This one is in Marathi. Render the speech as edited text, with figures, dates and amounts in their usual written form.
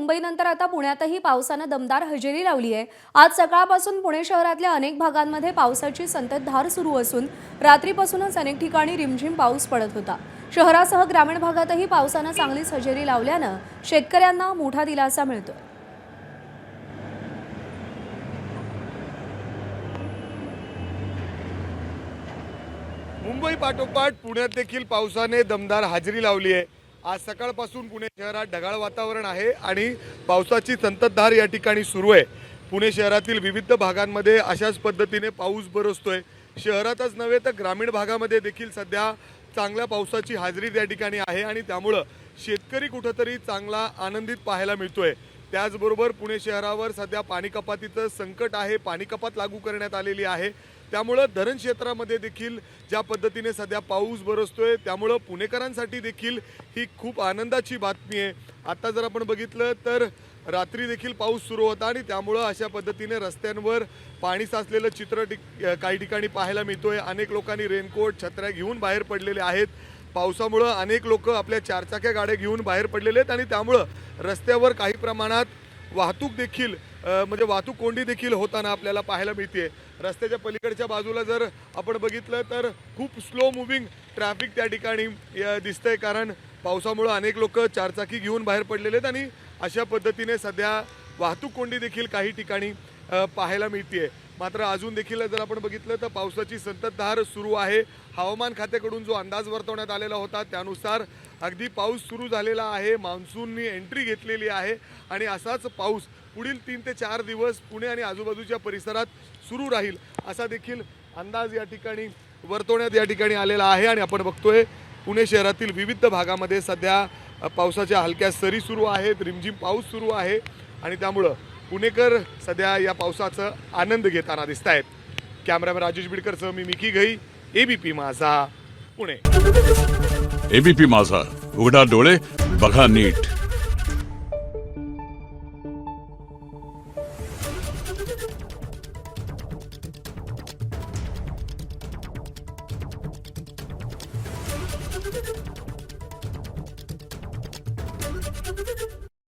मुंबईनंतर आता पुण्यातही पावसानं दमदार हजेरी लावली आहे। आज सकाळपासून पुणे शहरातल्या अनेक भागांमध्ये पावसाची संततधार सुरू असून रात्रीपासूनच अनेक ठिकाणी रिमझिम पाऊस पडत होता। शहरासह ग्रामीण भागातही पावसानं चांगलीच हजेरी लावल्यानं शेतकऱ्यांना मोठा दिलासा मिळतोय। मुंबई पाठोपाठ पुण्यात देखील पावसाने दमदार हजेरी लावली आहे। आज सकाळपासून पुणे शहरात ढगाळ वातावरण आहे आणि पावसाची संततधार या ठिकाणी सुरू आहे। पुणे शहरातील विविध भागांमध्ये अशाच पद्धतीने पाऊस बरसतोय। शहरातच नव्हे तर ग्रामीण भागामध्ये देखील सध्या चांगल्या पावसाची हजेरी या ठिकाणी आहे आणि त्यामुळे शेतकरी कुठेतरी चांगला आनंदित पाहायला मिळतोय। त्याचबरोबर पुणे शहरावर सध्या पाणी कपातीचं संकट आहे, पाणी कपात लागू करण्यात आलेली आहे। त्यामुळे धरण क्षेत्रामध्ये देखील ज्या पद्धतीने सध्या पाऊस बरसतोय त्यामुळे पुणेकरांसाठी देखील ही खूप आनंदाची बातमी आहे। आता जर आपण बघितलं तर रात्री देखील पाऊस सुरू होता आणि त्यामुळे अशा पद्धतीने रस्त्यांवर पाणी साचलेलं चित्र काही ठिकाणी पाहायला मिळतोय। अनेक लोकांनी रेनकोट छत्र्या घेऊन बाहेर पडलेले आहेत। पावसामुळे अनेक लोक आपल्या चारचाक्या गाड्या घेऊन बाहेर पडलेले आहेत आणि त्यामुळे रस्त्यावर काही प्रमाणात वाहतूक देखील म्हणजे वाहतूक कोंडी देखील होताना आपल्याला पाहायला मिळते। रस्त्याच्या पलीकडच्या बाजूला जर आपण बघितलं तर खूप स्लो मूव्हिंग ट्रॅफिक त्या ठिकाणी दिसतंय, कारण पावसामुळे अनेक लोक चारचाकी घेऊन बाहेर पडलेले आहेत आणि अशा पद्धतीने सध्या वाहतूक कोंडी देखील काही ठिकाणी पाहायला मिळते। मात्र अजून देखील जर आपण बघितलं तर पावसाची संततधार सुरू आहे। हवामान खात्याकडून जो अंदाज वर्तवण्यात आलेला होता त्यानुसार अगदी पाऊस सुरू झालेला आहे, मान्सूननी एंट्री घेतलेली आहे आणि असाच पाऊस पुढील 3 ते 4 दिवस पुणे आणि आजूबाजूच्या परिसरात सुरू राहील असा देखील अंदाज या ठिकाणी वर्तवण्यात या ठिकाणी आलेला आहे। आणि आपण बघतोय पुणे शहरातील विविध भागामध्ये सध्या पावसाच्या हलक्या सरी सुरू आहेत, रिमझिम पाऊस सुरू आहे आणि त्यामुळं पुणेकर सध्या या पावसाचा आनंद घेताना दिसत आहेत। कॅमेरामॅन राजेश बिडकरसह मी मिकी घई, एबीपी माझा पुणे। एबीपी माझा, उघडा डोळे बघा नीट।